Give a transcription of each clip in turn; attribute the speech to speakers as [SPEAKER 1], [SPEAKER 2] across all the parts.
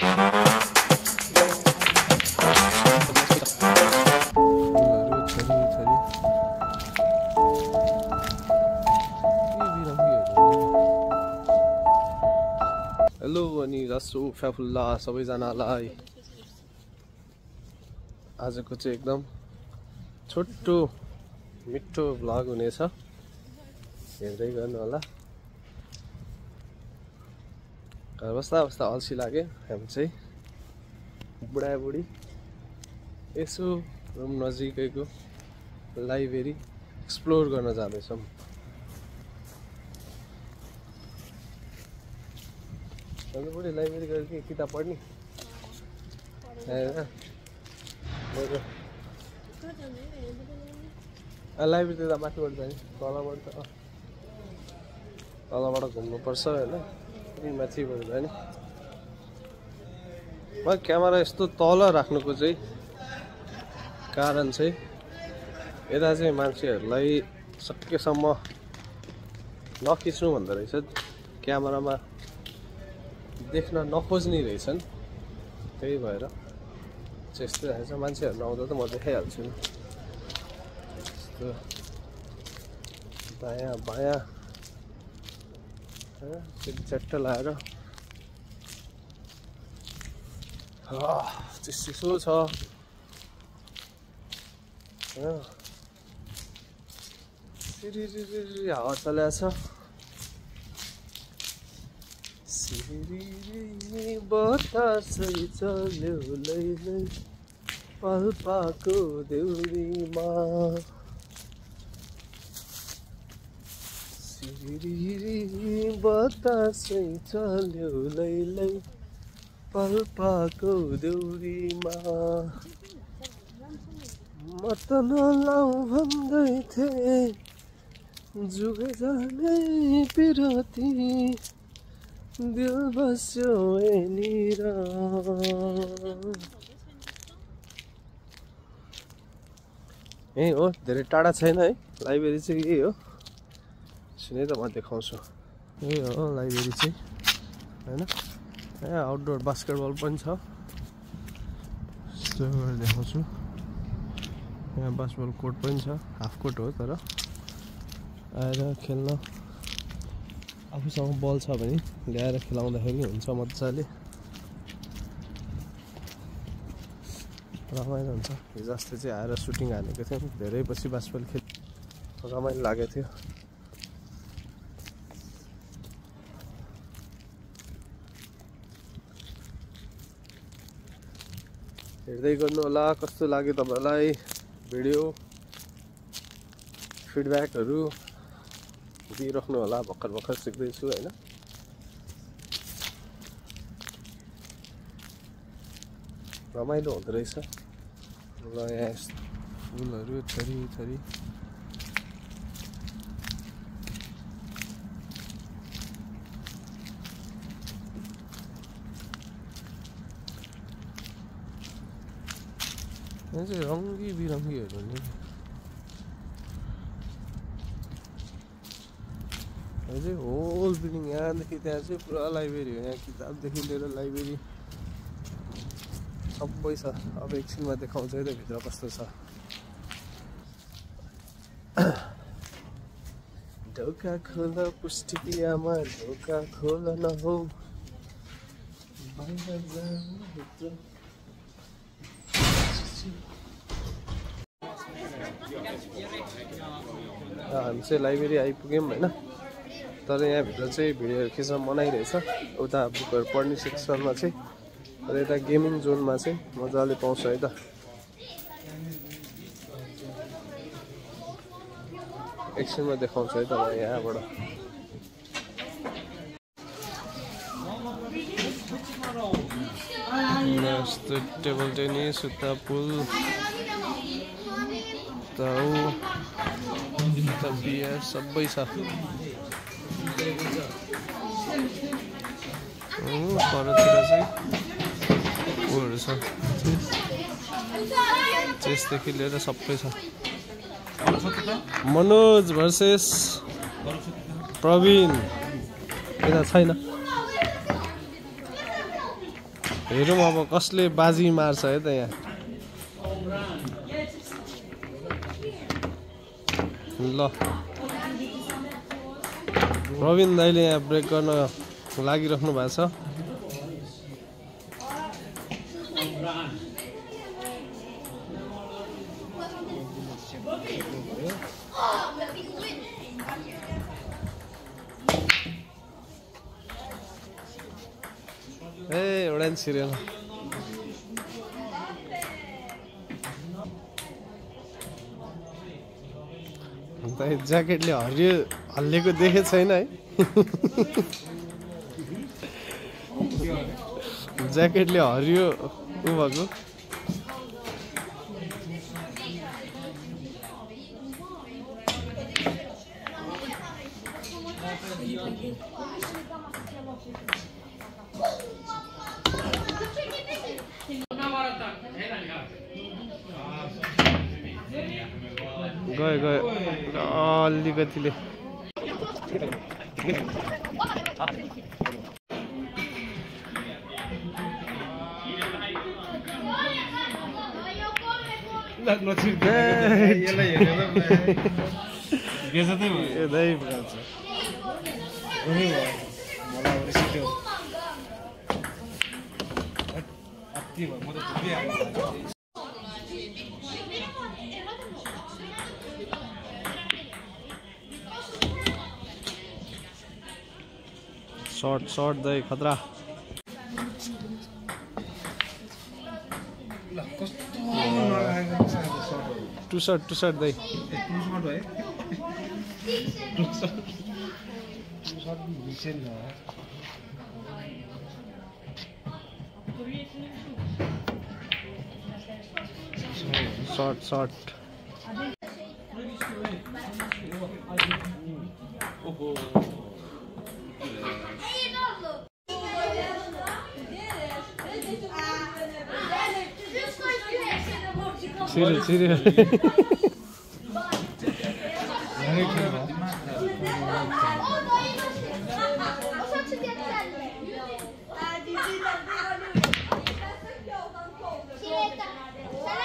[SPEAKER 1] Hello अनि रसु फ्याफुल्ला सबैजनालाई आजको चाहिँ एकदम छोटो मिठो भ्लग हुनेछ, हेर्दै गर्नु होला। घर बस्दा बस्दा अल्छी लाग्यो, हामी चाहिँ बुढाबुढी यसो रुम नजिकैको लाइब्रेरी एक्सप्लोर गर्न जाँदैछौँ। बुढी लाइब्रेरी गएर के किताब पढ्ने लाइब्रेरी त माथिबाट जाने, तलबाट घुम्नुपर्छ होइन, माथिबाट जाने। म क्यामेरा यस्तो तल राख्नुको चाहिँ कारण चाहिँ यता चाहिँ मान्छेहरूलाई सकेसम्म नखिच्नु भन्दो रहेछ, क्यामेरामा देख्न नखोज्ने रहेछन्, त्यही भएर चाहिँ यस्तो रहेछ। मान्छेहरू नआउँदा त म देखाइहाल्छु नि। यस्तो दायाँ बायाँ चट्ट लाएर चिसो छ, सिरिरी हावा चलेको छ। सिरिरी बतासै चल्यो लैलै पाल्पाको देउरीमा, सिरिरी बतासै चल्यो लैलै पाल्पाको देउरीमा। म त नलाउ भन्दै थिएँ जुगे जाने पिरती, दिल बस्यो यहाँनिर। यही हो, धेरै टाढा छैन है लाइब्रेरी चाहिँ, यही हो। सुने त म देखाउँछु, यही हो लाइब्रेरी चाहिँ होइन। यहाँ आउटडोर बास्केटबल पनि छ, यस्तो गरेर देखाउँछु। यहाँ बास्केटबल कोर्ट पनि छ, हाफ कोर्ट हो तर आएर खेल्न आफूसँग बल छ भने ल्याएर खेलाउँदाखेरि हुन्छ मजाले, रमाइलो हुन्छ। हिजो अस्ति चाहिँ आएर सुटिङ हानेको थियौँ, धेरै पछि बास्केटबल खेल रमाइलो लागेको थियो। हेर्दै गर्नु होला कस्तो लाग्यो तपाईँलाई भिडियो, फिडब्याकहरू दिइराख्नु होला। भर्खर भर्खर सिक्दैछु होइन। रमाइलो हुँदो रहेछ। ल यहाँ फुलहरू थरी थरी, यहाँ चाहिँ रङ्गी बिरङ्गीहरू नि। यहाँ चाहिँ होल बिल्डिङ, यहाँदेखि त्यहाँ चाहिँ पुरा लाइब्रेरी हो। यहाँ किताबदेखि लिएर लाइब्रेरी सबै छ। अब एकछिनमा देखाउँछ है त भित्र कस्तो छ। ढोका खोल पुष्टियामा, ढोका खोल न हो हामी चाहिँ लाइब्रेरी आइपुग्यौँ होइन। तर यहाँभित्र चाहिँ भिडियोहरू खिच्न मनाइरहेछ। उता बुकहरू पढ्ने सेक्सनमा चाहिँ, र यता गेमिङ जोनमा चाहिँ मजाले पाउँछ है त। एकछिनमा देखाउँछ है तपाईँ यहाँबाट। यस्तो टेबल टेनिस, उता पुल, उता बियर सबै छ। परतिर चाहिँ उयोहरू छ, चेसदेखि लिएर सबै छ। मनोज भर्सेस प्रवीण, यता छैन। हेरौँ अब कसले बाजी मार्छ है त यहाँ। ल प्रवीण दाइले यहाँ ब्रेक गर्न लागिराख्नु भएको छ। ए एउटा नि सिरियल ज्याकेटले हरियो हल्लेको देखेको छैन है। ज्याकेटले हरियो उ भएको गयो गयो अलिकतिले। शॉट शॉट दे खतरा टू शॉट दे शॉट शॉट serious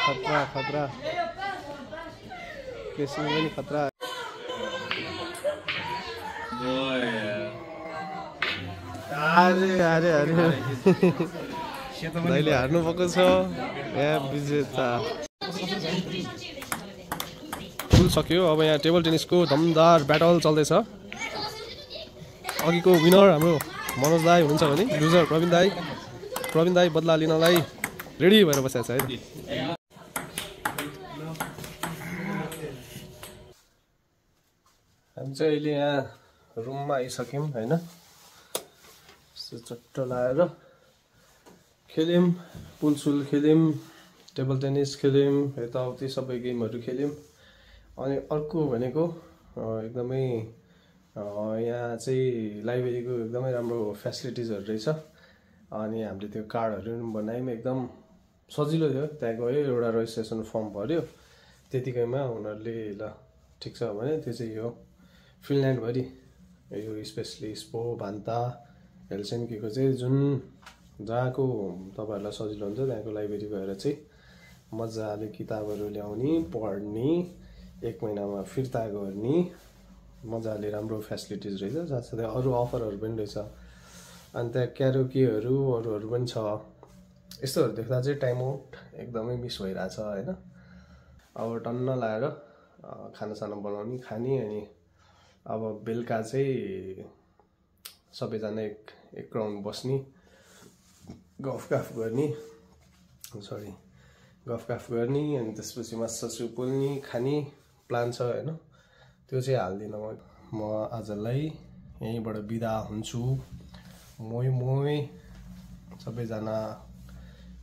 [SPEAKER 1] खतरा खतरा केसी में नहीं खतरा अरे अरे अरे दाइले हार्नु भएको छ यहाँ विजेता फुल सक्यो। अब यहाँ टेबल टेनिसको दमदार ब्याटल चल्दैछ। अघिको विनर हाम्रो मनोज दाई हुनुहुन्छ भने लुजर प्रवीण दाई बदला लिनलाई रेडी भएर बसेको छ है। हामी चाहिँ अहिले यहाँ रुममा आइसक्यौँ होइन। चट्ट लाएर खेल्यौँ, पुलसुल खेल्यौँ, टेबल टेनिस खेल्यौँ, यताउति सबै गेमहरू खेल्यौँ। अनि अर्को भनेको एकदमै यहाँ चाहिँ लाइब्रेरीको एकदमै राम्रो फेसिलिटिजहरू रहेछ। अनि हामीले त्यो कार्डहरू पनि बनायौँ, एकदम सजिलो थियो। त्यहाँ गयो एउटा रेजिस्ट्रेसन फर्म भर्यो, त्यतिकैमा उनीहरूले ल ठिक छ भने त्यो चाहिँ यो फिनल्यान्डभरि यो स्पेसली स्पो भान्ता हेलसिन्कीको चाहिँ जुन जहाँको तपाईँहरूलाई सजिलो हुन्छ त्यहाँको लाइब्रेरी गएर चाहिँ मजाले किताबहरू ल्याउने, पढ्ने, एक महिनामा फिर्ता गर्ने, मजाले राम्रो फेसिलिटिज रहेछ। साथसाथै अरू अफरहरू पनि रहेछ। अनि त्यहाँ क्यारोकेहरू अरूहरू पनि छ। यस्तोहरू देख्दा चाहिँ टाइम आउट एकदमै मिस भइरहेछ होइन। अब टन्न लाएर खानासाना बनाउने खाने, अनि अब बेलुका चाहिँ सबैजना एक राउन्ड बस्ने, गफ गर्ने, अनि त्यसपछि मासु पोल्ने खाने प्लान छ होइन। त्यो चाहिँ हाल्दिनँ म आजलाई यहीँबाट बिदा हुन्छु। मोइ सबैजना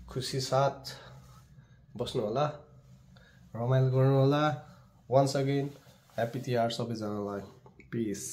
[SPEAKER 1] खुसी साथ बस्नु होला, रमाइलो गर्नु होला। वन्स अगेन ह्याप्पी तिहार सबैजनालाई। पिस।